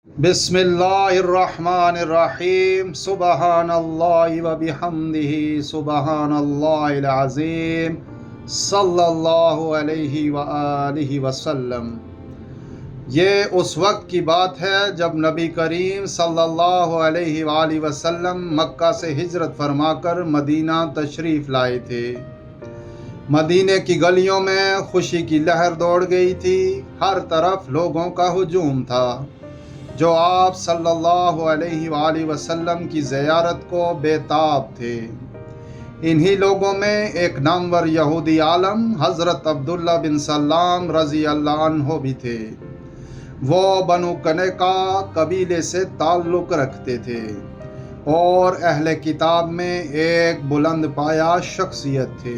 بسم اللہ الرحمن الرحیم سبحان اللہ و بحمدہ سبحان اللہ العظیم صلی اللہ علیہ وآلہ وسلم۔ یہ اس وقت کی بات ہے جب نبی کریم صلی اللہ علیہ وآلہ وسلم مکہ سے ہجرت فرما کر مدینہ تشریف لائے تھے۔ مدینے کی گلیوں میں خوشی کی لہر دوڑ گئی تھی، ہر طرف لوگوں کا ہجوم تھا جو آپ صلی اللہ علیہ وآلہ وسلم کی زیارت کو بے تاب تھے۔ انہی لوگوں میں ایک نامور یہودی عالم حضرت عبداللہ بن سلام رضی اللہ عنہ بھی تھے۔ وہ بنو کنیکا قبیلے سے تعلق رکھتے تھے اور اہل کتاب میں ایک بلند پایہ شخصیت تھے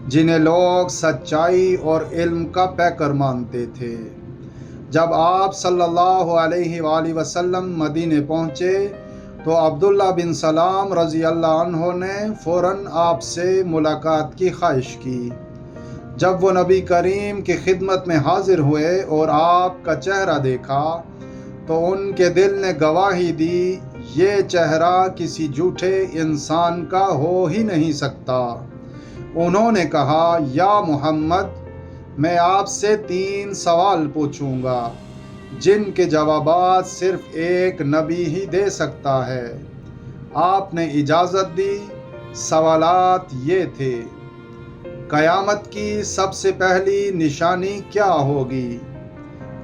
جنہیں لوگ سچائی اور علم کا پیکر مانتے تھے۔ جب آپ صلی اللہ علیہ وآلہ وسلم مدینے پہنچے تو عبداللہ بن سلام رضی اللہ عنہ نے فوراً آپ سے ملاقات کی خواہش کی۔ جب وہ نبی کریم کی خدمت میں حاضر ہوئے اور آپ کا چہرہ دیکھا تو ان کے دل نے گواہی دی، یہ چہرہ کسی جھوٹے انسان کا ہو ہی نہیں سکتا۔ انہوں نے کہا، یا محمد، میں آپ سے 3 سوال پوچھوں گا جن کے جوابات صرف ایک نبی ہی دے سکتا ہے۔ آپ نے اجازت دی۔ سوالات یہ تھے: قیامت کی سب سے پہلی نشانی کیا ہوگی؟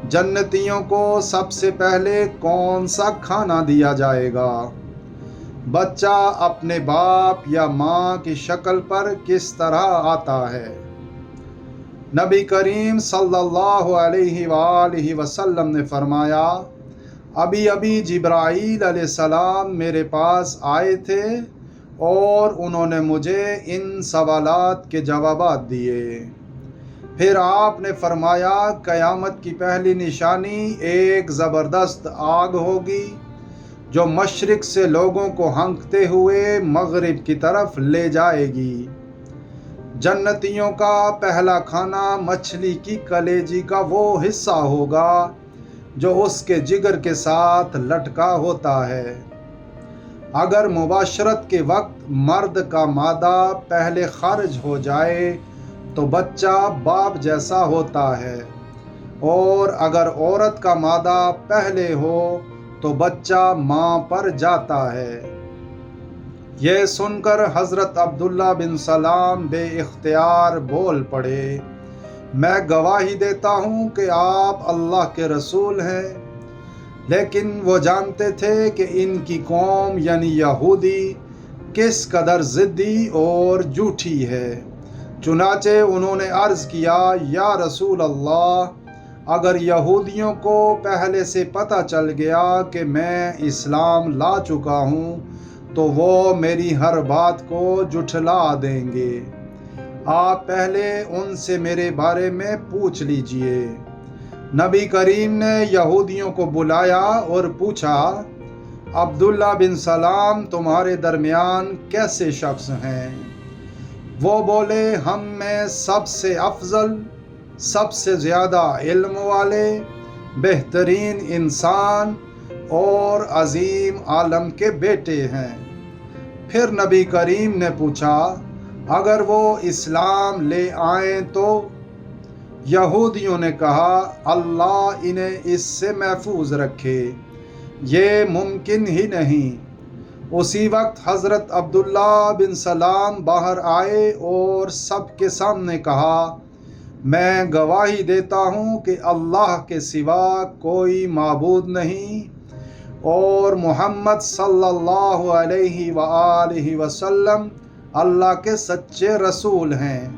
جنتیوں کو سب سے پہلے کون سا کھانا دیا جائے گا؟ بچہ اپنے باپ یا ماں کی شکل پر کس طرح آتا ہے؟ نبی کریم صلی اللہ علیہ وآلہ وسلم نے فرمایا، ابھی جبرائیل علیہ السلام میرے پاس آئے تھے اور انہوں نے مجھے ان سوالات کے جوابات دیے۔ پھر آپ نے فرمایا، قیامت کی پہلی نشانی ایک زبردست آگ ہوگی جو مشرق سے لوگوں کو ہنکتے ہوئے مغرب کی طرف لے جائے گی۔ جنتیوں کا پہلا کھانا مچھلی کی کلیجی کا وہ حصہ ہوگا جو اس کے جگر کے ساتھ لٹکا ہوتا ہے۔ اگر مباشرت کے وقت مرد کا مادہ پہلے خارج ہو جائے تو بچہ باپ جیسا ہوتا ہے، اور اگر عورت کا مادہ پہلے ہو تو بچہ ماں پر جاتا ہے۔ یہ سن کر حضرت عبداللہ بن سلام بے اختیار بول پڑے، میں گواہی دیتا ہوں کہ آپ اللہ کے رسول ہیں۔ لیکن وہ جانتے تھے کہ ان کی قوم یعنی یہودی کس قدر ضدی اور جھوٹی ہے۔ چنانچہ انہوں نے عرض کیا، یا رسول اللہ، اگر یہودیوں کو پہلے سے پتہ چل گیا کہ میں اسلام لا چکا ہوں تو وہ میری ہر بات کو جھٹلا دیں گے۔ آپ پہلے ان سے میرے بارے میں پوچھ لیجئے۔ نبی کریم نے یہودیوں کو بلایا اور پوچھا، عبداللہ بن سلام تمہارے درمیان کیسے شخص ہیں؟ وہ بولے، ہم میں سب سے افضل، سب سے زیادہ علم والے، بہترین انسان اور عظیم عالم کے بیٹے ہیں۔ پھر نبی کریم نے پوچھا، اگر وہ اسلام لے آئیں تو؟ یہودیوں نے کہا، اللہ انہیں اس سے محفوظ رکھے، یہ ممکن ہی نہیں۔ اسی وقت حضرت عبداللہ بن سلام باہر آئے اور سب کے سامنے کہا، میں گواہی دیتا ہوں کہ اللہ کے سوا کوئی معبود نہیں اور محمد صلی اللہ علیہ وآلہ وسلم اللہ کے سچے رسول ہیں۔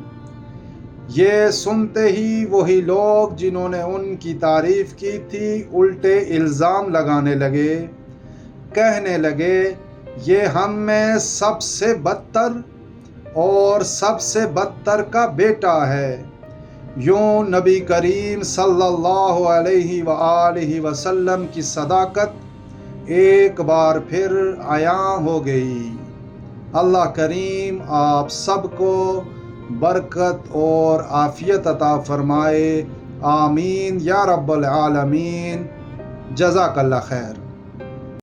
یہ سنتے ہی وہی لوگ جنہوں نے ان کی تعریف کی تھی الٹے الزام لگانے لگے، کہنے لگے، یہ ہم میں سب سے بدتر اور سب سے بدتر کا بیٹا ہے۔ یوں نبی کریم صلی اللہ علیہ وآلہ وسلم کی صداقت ایک بار پھر عیاں ہو گئی۔ اللہ کریم آپ سب کو برکت اور عافیت عطا فرمائے، آمین یا رب العالمین۔ جزاک اللہ خیر.